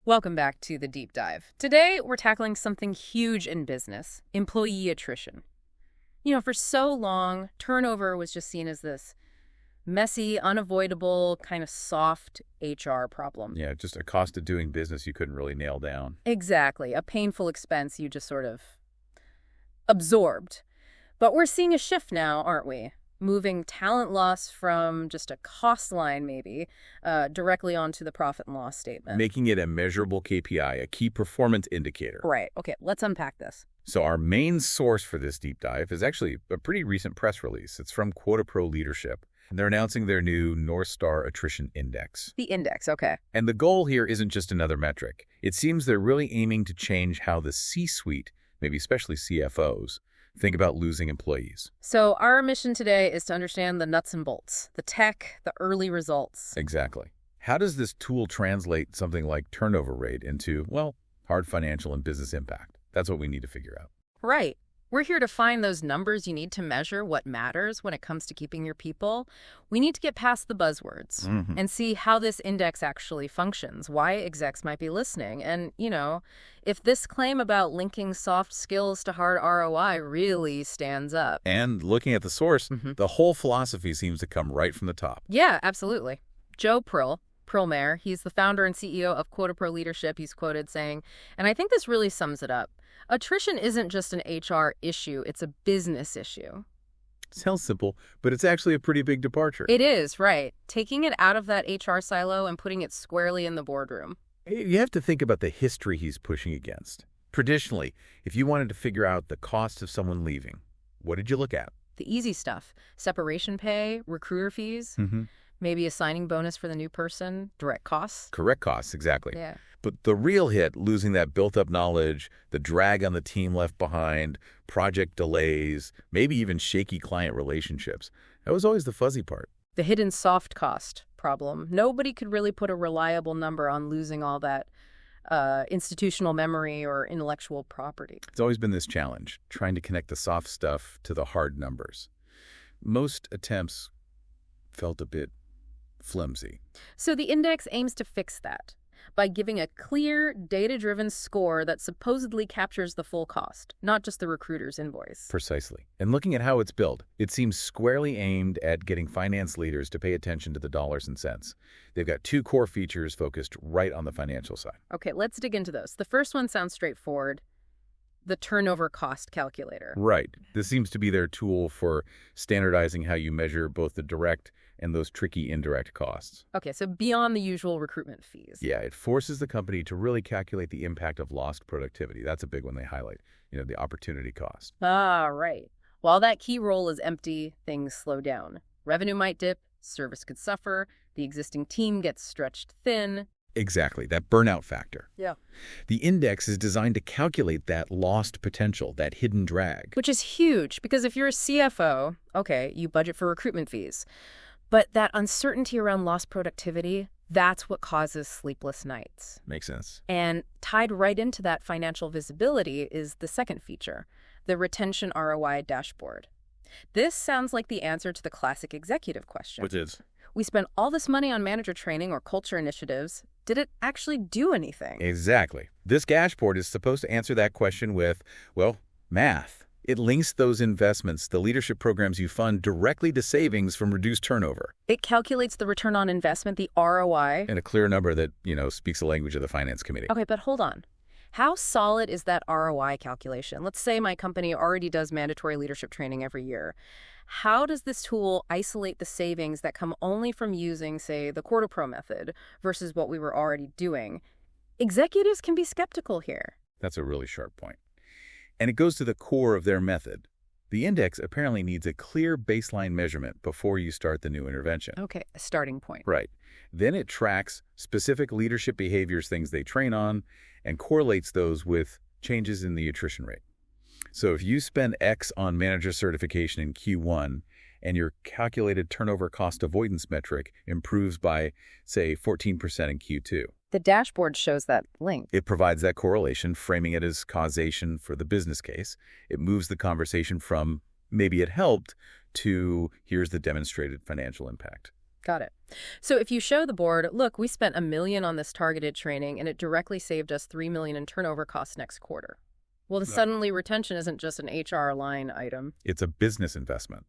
Welcome back to the deep dive. Today, we're tackling something huge in business, employee attrition. For so long, turnover was just seen as this messy, unavoidable, kind of soft HR problem. Yeah, just a cost of doing business you couldn't really nail down. Exactly, a painful expense you just sort of absorbed. But we're seeing a shift now, aren't we? Moving talent loss from just a cost line, maybe, directly onto the profit and loss statement. Making it a measurable KPI, a key performance indicator. Right. Okay, let's unpack this. So our main source for this deep dive is actually a pretty recent press release. It's from QuotaPro Leadership. And they're announcing their new NorthStar Attrition Index. The index, okay. And the goal here isn't just another metric. It seems they're really aiming to change how the C-suite, maybe especially CFOs, think about losing employees. So our mission today is to understand the nuts and bolts, the tech, the early results. Exactly. How does this tool translate something like turnover rate into, well, hard financial and business impact? That's what we need to figure out. Right. We're here to find those numbers you need to measure what matters when it comes to keeping your people. We need to get past the buzzwords and see how this index actually functions, why execs might be listening, and, if this claim about linking soft skills to hard ROI really stands up. And looking at the source, the whole philosophy seems to come right from the top. Yeah, absolutely. Joe Perlmutter, he's the founder and CEO of QuotaPro Leadership. He's quoted saying, and I think this really sums it up, attrition isn't just an HR issue, it's a business issue. Sounds simple, but it's actually a pretty big departure. It is, right. Taking it out of that HR silo and putting it squarely in the boardroom. You have to think about the history he's pushing against. Traditionally, if you wanted to figure out the cost of someone leaving, what did you look at? The easy stuff. Separation pay, recruiter fees, maybe a signing bonus for the new person, direct costs. Correct costs, exactly. Yeah. But the real hit, losing that built-up knowledge, the drag on the team left behind, project delays, maybe even shaky client relationships, that was always the fuzzy part. The hidden soft cost problem. Nobody could really put a reliable number on losing all that institutional memory or intellectual property. It's always been this challenge, trying to connect the soft stuff to the hard numbers. Most attempts felt a bit flimsy. So the index aims to fix that by giving a clear, data-driven score that supposedly captures the full cost, not just the recruiter's invoice. Precisely. And looking at how it's built, it seems squarely aimed at getting finance leaders to pay attention to the dollars and cents. They've got two core features focused right on the financial side. Okay, let's dig into those. The first one sounds straightforward. The turnover cost calculator. Right. This seems to be their tool for standardizing how you measure both the direct and those tricky indirect costs. Okay, so beyond the usual recruitment fees. Yeah, it forces the company to really calculate the impact of lost productivity. That's a big one they highlight, the opportunity cost. Ah, right. While that key role is empty, things slow down. Revenue might dip, service could suffer, the existing team gets stretched thin. Exactly, that burnout factor. Yeah. The index is designed to calculate that lost potential, that hidden drag. Which is huge, because if you're a CFO, okay, you budget for recruitment fees. But that uncertainty around lost productivity, that's what causes sleepless nights. Makes sense. And tied right into that financial visibility is the second feature, the Retention ROI Dashboard. This sounds like the answer to the classic executive question. Which is? We spent all this money on manager training or culture initiatives. Did it actually do anything? Exactly. This dashboard is supposed to answer that question with, well, math. It links those investments, the leadership programs you fund, directly to savings from reduced turnover. It calculates the return on investment, the ROI. And a clear number that, speaks the language of the finance committee. Okay, but hold on. How solid is that ROI calculation? Let's say my company already does mandatory leadership training every year. How does this tool isolate the savings that come only from using, say, the QuotaPro method versus what we were already doing? Executives can be skeptical here. That's a really sharp point. And it goes to the core of their method. The index apparently needs a clear baseline measurement before you start the new intervention. Okay, a starting point. Right. Then it tracks specific leadership behaviors, things they train on, and correlates those with changes in the attrition rate. So if you spend X on manager certification in Q1 and your calculated turnover cost avoidance metric improves by, say, 14% in Q2. The dashboard shows that link. It provides that correlation, framing it as causation for the business case. It moves the conversation from maybe it helped to here's the demonstrated financial impact. Got it. So if you show the board, look, we spent $1 million on this targeted training and it directly saved us $3 million in turnover costs next quarter. Well, suddenly retention isn't just an HR line item. It's a business investment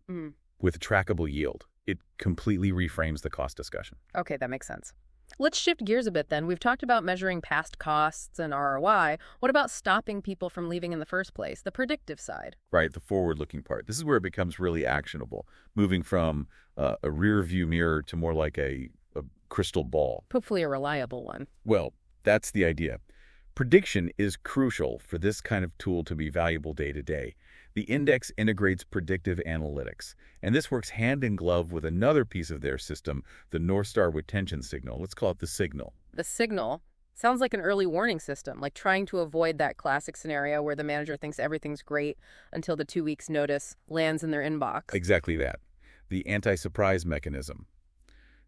with trackable yield. It completely reframes the cost discussion. Okay, that makes sense. Let's shift gears a bit then. We've talked about measuring past costs and ROI. What about stopping people from leaving in the first place, the predictive side? Right, the forward-looking part. This is where it becomes really actionable, moving from a rear-view mirror to more like a crystal ball. Hopefully a reliable one. Well, that's the idea. Prediction is crucial for this kind of tool to be valuable day to day. The index integrates predictive analytics, and this works hand in glove with another piece of their system, the NorthStar retention signal. Let's call it the signal. The signal sounds like an early warning system, like trying to avoid that classic scenario where the manager thinks everything's great until the 2 weeks notice lands in their inbox. Exactly that. The anti-surprise mechanism.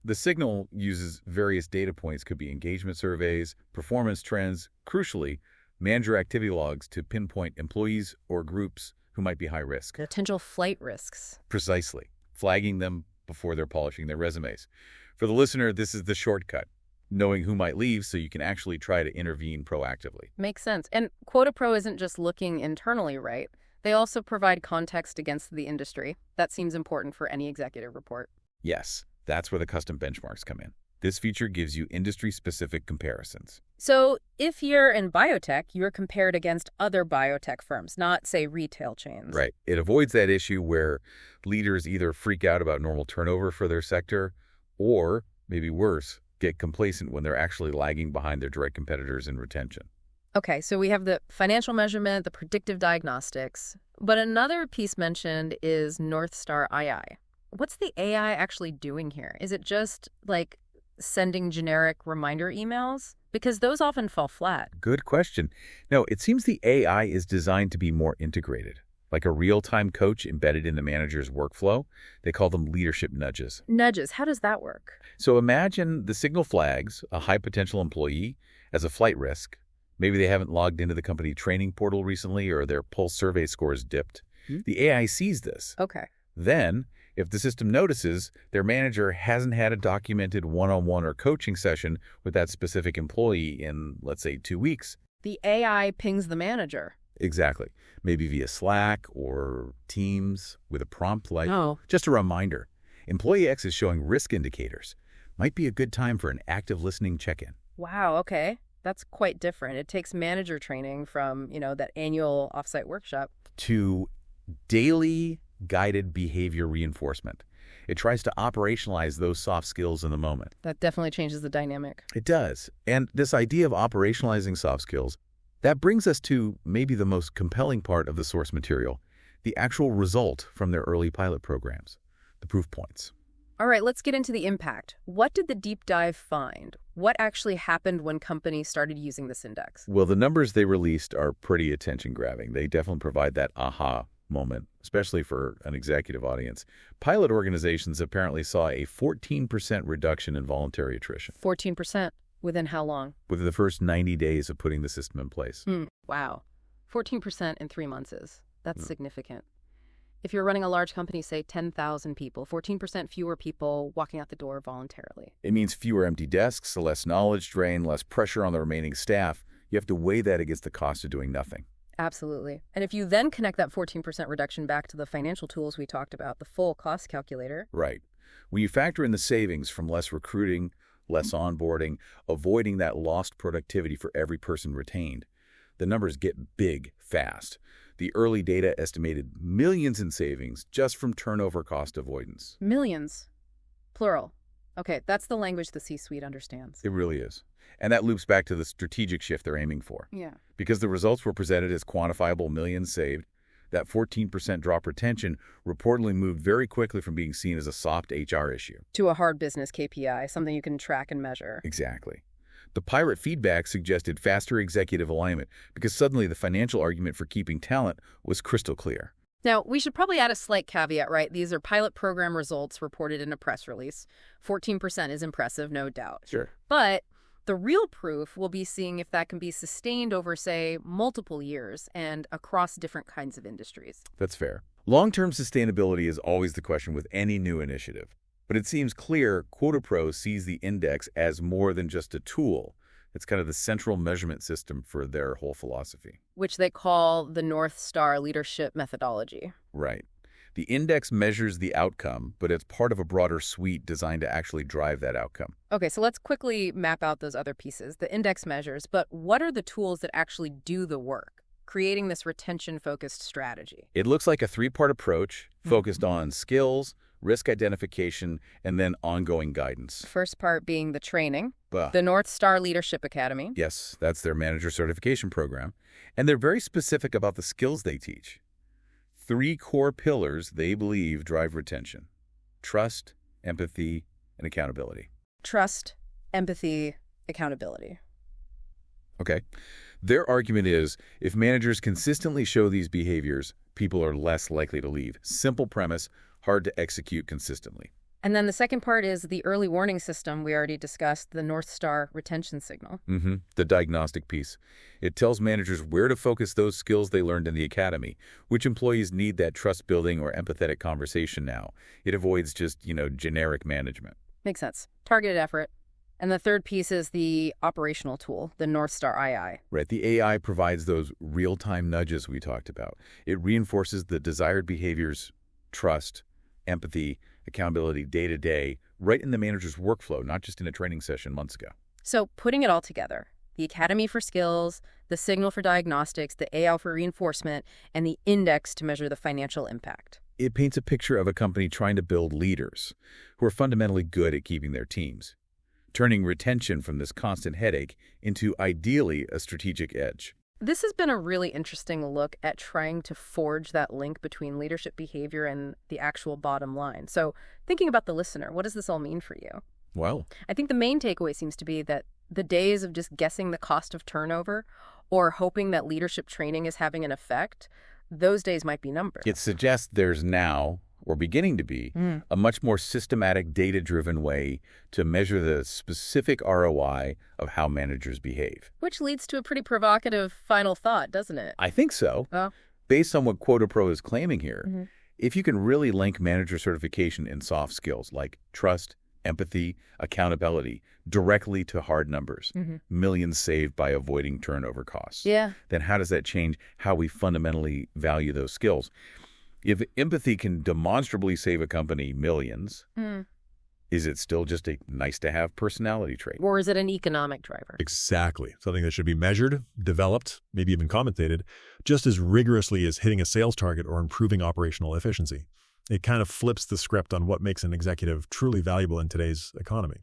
The signal uses various data points, could be engagement surveys, performance trends, crucially, manager activity logs to pinpoint employees or groups who might be high risk. Potential flight risks. Precisely. Flagging them before they're polishing their resumes. For the listener, this is the shortcut. Knowing who might leave so you can actually try to intervene proactively. Makes sense. And QuotaPro isn't just looking internally, right? They also provide context against the industry. That seems important for any executive report. Yes, that's where the custom benchmarks come in. This feature gives you industry-specific comparisons. So if you're in biotech, you're compared against other biotech firms, not, say, retail chains. Right. It avoids that issue where leaders either freak out about normal turnover for their sector or, maybe worse, get complacent when they're actually lagging behind their direct competitors in retention. Okay, so we have the financial measurement, the predictive diagnostics, but another piece mentioned is NorthStar II. What's the AI actually doing here? Is it just like sending generic reminder emails? Because those often fall flat. Good question. No, it seems the AI is designed to be more integrated, like a real-time coach embedded in the manager's workflow. They call them leadership nudges. Nudges, how does that work? So imagine the signal flags a high-potential employee as a flight risk. Maybe they haven't logged into the company training portal recently or their pulse survey scores dipped. The AI sees this. Okay. Then, if the system notices their manager hasn't had a documented one-on-one or coaching session with that specific employee in, let's say, 2 weeks. The AI pings the manager. Exactly. Maybe via Slack or Teams with a prompt like, Oh. just a reminder, Employee X is showing risk indicators. Might be a good time for an active listening check-in. Wow, okay. That's quite different. It takes manager training from, that annual offsite workshop. To daily guided behavior reinforcement. It tries to operationalize those soft skills in the moment. That definitely changes the dynamic. It does. And this idea of operationalizing soft skills, that brings us to maybe the most compelling part of the source material, the actual result from their early pilot programs, the proof points. All right, let's get into the impact. What did the deep dive find? What actually happened when companies started using this index? Well, the numbers they released are pretty attention-grabbing. They definitely provide that aha moment, especially for an executive audience. Pilot organizations apparently saw a 14% reduction in voluntary attrition. 14%? Within how long? Within the first 90 days of putting the system in place. Wow. 14% in 3 months that's significant. If you're running a large company, say 10,000 people, 14% fewer people walking out the door voluntarily. It means fewer empty desks, less knowledge drain, less pressure on the remaining staff. You have to weigh that against the cost of doing nothing. Absolutely. And if you then connect that 14% reduction back to the financial tools we talked about, the full cost calculator. Right. When you factor in the savings from less recruiting, less onboarding, avoiding that lost productivity for every person retained, the numbers get big fast. The early data estimated millions in savings just from turnover cost avoidance. Millions. Plural. Okay, that's the language the C-suite understands. It really is. And that loops back to the strategic shift they're aiming for. Yeah. Because the results were presented as quantifiable millions saved, that 14% drop retention reportedly moved very quickly from being seen as a soft HR issue. To a hard business KPI, something you can track and measure. Exactly. The pilot feedback suggested faster executive alignment because suddenly the financial argument for keeping talent was crystal clear. Now, we should probably add a slight caveat, right? These are pilot program results reported in a press release. 14% is impressive, no doubt. Sure. But the real proof will be seeing if that can be sustained over, say, multiple years and across different kinds of industries. That's fair. Long-term sustainability is always the question with any new initiative. But it seems clear QuotaPro sees the index as more than just a tool. It's kind of the central measurement system for their whole philosophy. Which they call the NorthStar Leadership methodology. Right. The index measures the outcome, but it's part of a broader suite designed to actually drive that outcome. Okay, so let's quickly map out those other pieces. The index measures, but what are the tools that actually do the work, creating this retention-focused strategy? It looks like a three-part approach focused on skills, risk identification, and then ongoing guidance. First part being the training, Bah. the NorthStar Leadership Academy. Yes, that's their manager certification program. And they're very specific about the skills they teach. 3 core pillars they believe drive retention: trust, empathy, and accountability. Trust, empathy, accountability. Okay. Their argument is if managers consistently show these behaviors, people are less likely to leave. Simple premise, hard to execute consistently. And then the second part is the early warning system we already discussed, the NorthStar retention signal. The diagnostic piece. It tells managers where to focus those skills they learned in the academy, which employees need that trust-building or empathetic conversation now. It avoids just, generic management. Makes sense. Targeted effort. And the third piece is the operational tool, the NorthStar II. Right. The AI provides those real-time nudges we talked about. It reinforces the desired behaviors, trust, empathy, accountability day to day, right in the manager's workflow, not just in a training session months ago. So putting it all together, the Academy for Skills, the Signal for Diagnostics, the AI for Reinforcement, and the Index to measure the financial impact. It paints a picture of a company trying to build leaders who are fundamentally good at keeping their teams, turning retention from this constant headache into, ideally, a strategic edge. This has been a really interesting look at trying to forge that link between leadership behavior and the actual bottom line. So thinking about the listener, what does this all mean for you? Well, I think the main takeaway seems to be that the days of just guessing the cost of turnover or hoping that leadership training is having an effect, those days might be numbered. it suggests there's now, or beginning to be, a much more systematic, data-driven way to measure the specific ROI of how managers behave. Which leads to a pretty provocative final thought, doesn't it? I think so. Well, Based on what QuotaPro is claiming here, if you can really link manager certification in soft skills like trust, empathy, accountability directly to hard numbers, millions saved by avoiding turnover costs, yeah. then how does that change how we fundamentally value those skills? If empathy can demonstrably save a company millions, is it still just a nice-to-have personality trait? Or is it an economic driver? Exactly. Something that should be measured, developed, maybe even commentated, just as rigorously as hitting a sales target or improving operational efficiency. It kind of flips the script on what makes an executive truly valuable in today's economy.